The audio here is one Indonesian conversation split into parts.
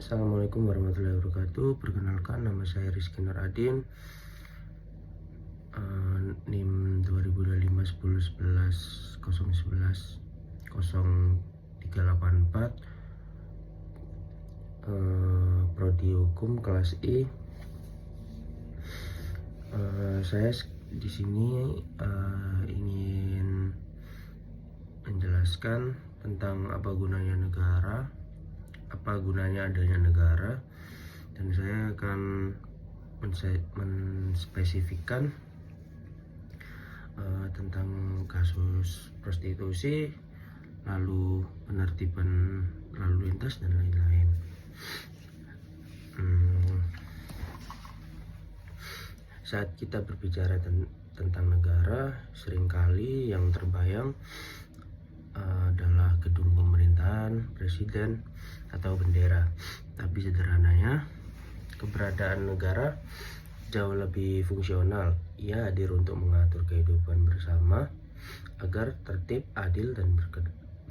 Assalamualaikum warahmatullahi wabarakatuh. Perkenalkan, nama saya Rizky Nur Adin, NIM 2025 10 11 011 0384, Prodi Hukum kelas I. Saya di sini ingin menjelaskan tentang apa gunanya negara, apa gunanya adanya negara, dan saya akan menspesifikkan tentang kasus prostitusi, lalu penertiban lalu lintas dan lain-lain. Saat kita berbicara tentang negara, seringkali yang terbayang adalah gedung pemerintahan, presiden, atau bendera. Tapi sederhananya, keberadaan negara jauh lebih fungsional. Ia hadir untuk mengatur kehidupan bersama agar tertib, adil, dan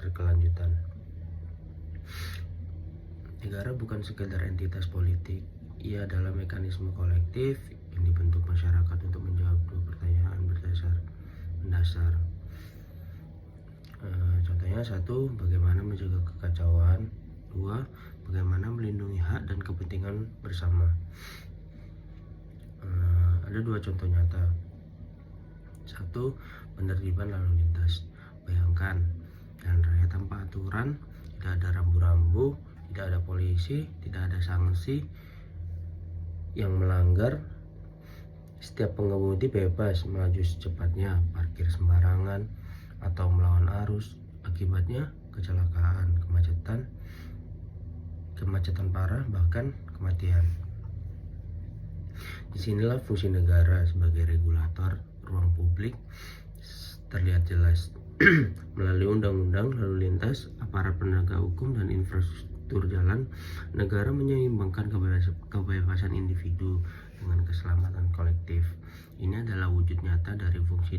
berkelanjutan. Negara bukan sekedar entitas politik, ia adalah mekanisme kolektif yang dibentuk masyarakat untuk menjawab dua pertanyaan mendasar. Contohnya, 1. Bagaimana menjaga kekacauan. 2. Bagaimana melindungi hak dan kepentingan bersama. Ada 2 contoh nyata. 1. Penertiban lalu lintas. Bayangkan, jalan raya tanpa aturan, tidak ada rambu-rambu, tidak ada polisi, tidak ada sanksi yang melanggar. Setiap pengemudi bebas melaju secepatnya, parkir sembarangan, atau melawan arus. Akibatnya kecelakaan, kemacetan parah, bahkan kematian. Disinilah fungsi negara sebagai regulator ruang publik terlihat jelas. Melalui undang-undang lalu lintas, aparat penegak hukum, dan infrastruktur jalan, negara menyeimbangkan kebebasan individu dengan keselamatan kolektif. Ini adalah wujud nyata dari fungsi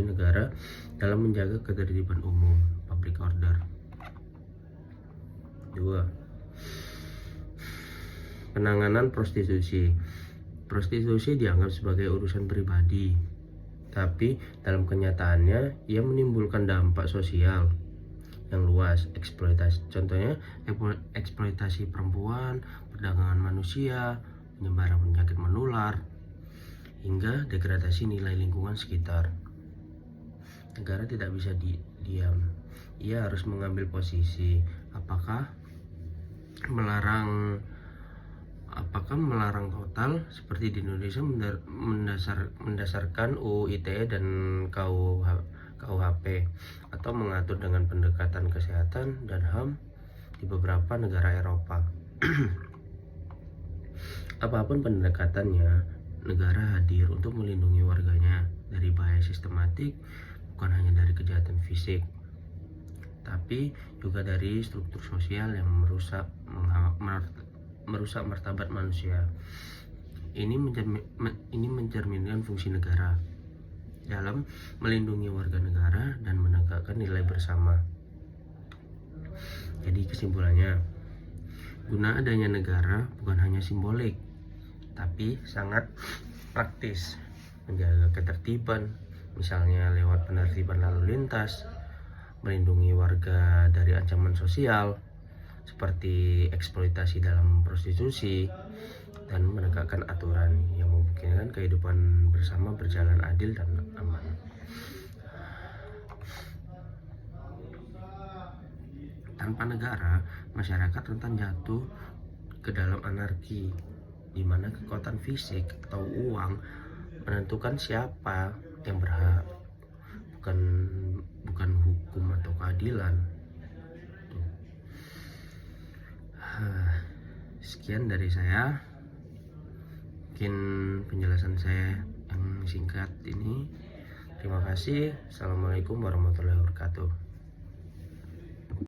negara dalam menjaga ketertiban umum, public order. 2. Penanganan prostitusi. Prostitusi dianggap sebagai urusan pribadi, tapi dalam kenyataannya ia menimbulkan dampak sosial yang luas. Eksploitasi, contohnya eksploitasi perempuan, perdagangan manusia, penyebaran penyakit menular, hingga degradasi nilai lingkungan sekitar. Negara tidak bisa diam. Ia harus mengambil posisi. Apakah melarang total seperti di Indonesia mendasarkan UU ITE dan KUHP, atau mengatur dengan pendekatan kesehatan dan HAM di beberapa negara Eropa. Apapun pendekatannya, negara hadir untuk melindungi warganya dari bahaya sistematik, bukan hanya dari kejahatan fisik, tapi juga dari struktur sosial yang merusak martabat manusia. Ini mencerminkan fungsi negara dalam melindungi warga negara dan menegakkan nilai bersama. Jadi kesimpulannya, guna adanya negara bukan hanya simbolik, tapi sangat praktis. Menjaga ketertiban, misalnya lewat penertiban lalu lintas, melindungi warga dari ancaman sosial seperti eksploitasi dalam prostitusi, dan menegakkan aturan yang memungkinkan kehidupan bersama berjalan adil dan aman. Tanpa negara, masyarakat rentan jatuh ke dalam anarki, di mana kekuatan fisik atau uang menentukan siapa yang berhak, bukan hukum atau keadilan. Sekian dari saya, mungkin penjelasan saya yang singkat ini. Terima kasih. Assalamualaikum warahmatullahi wabarakatuh.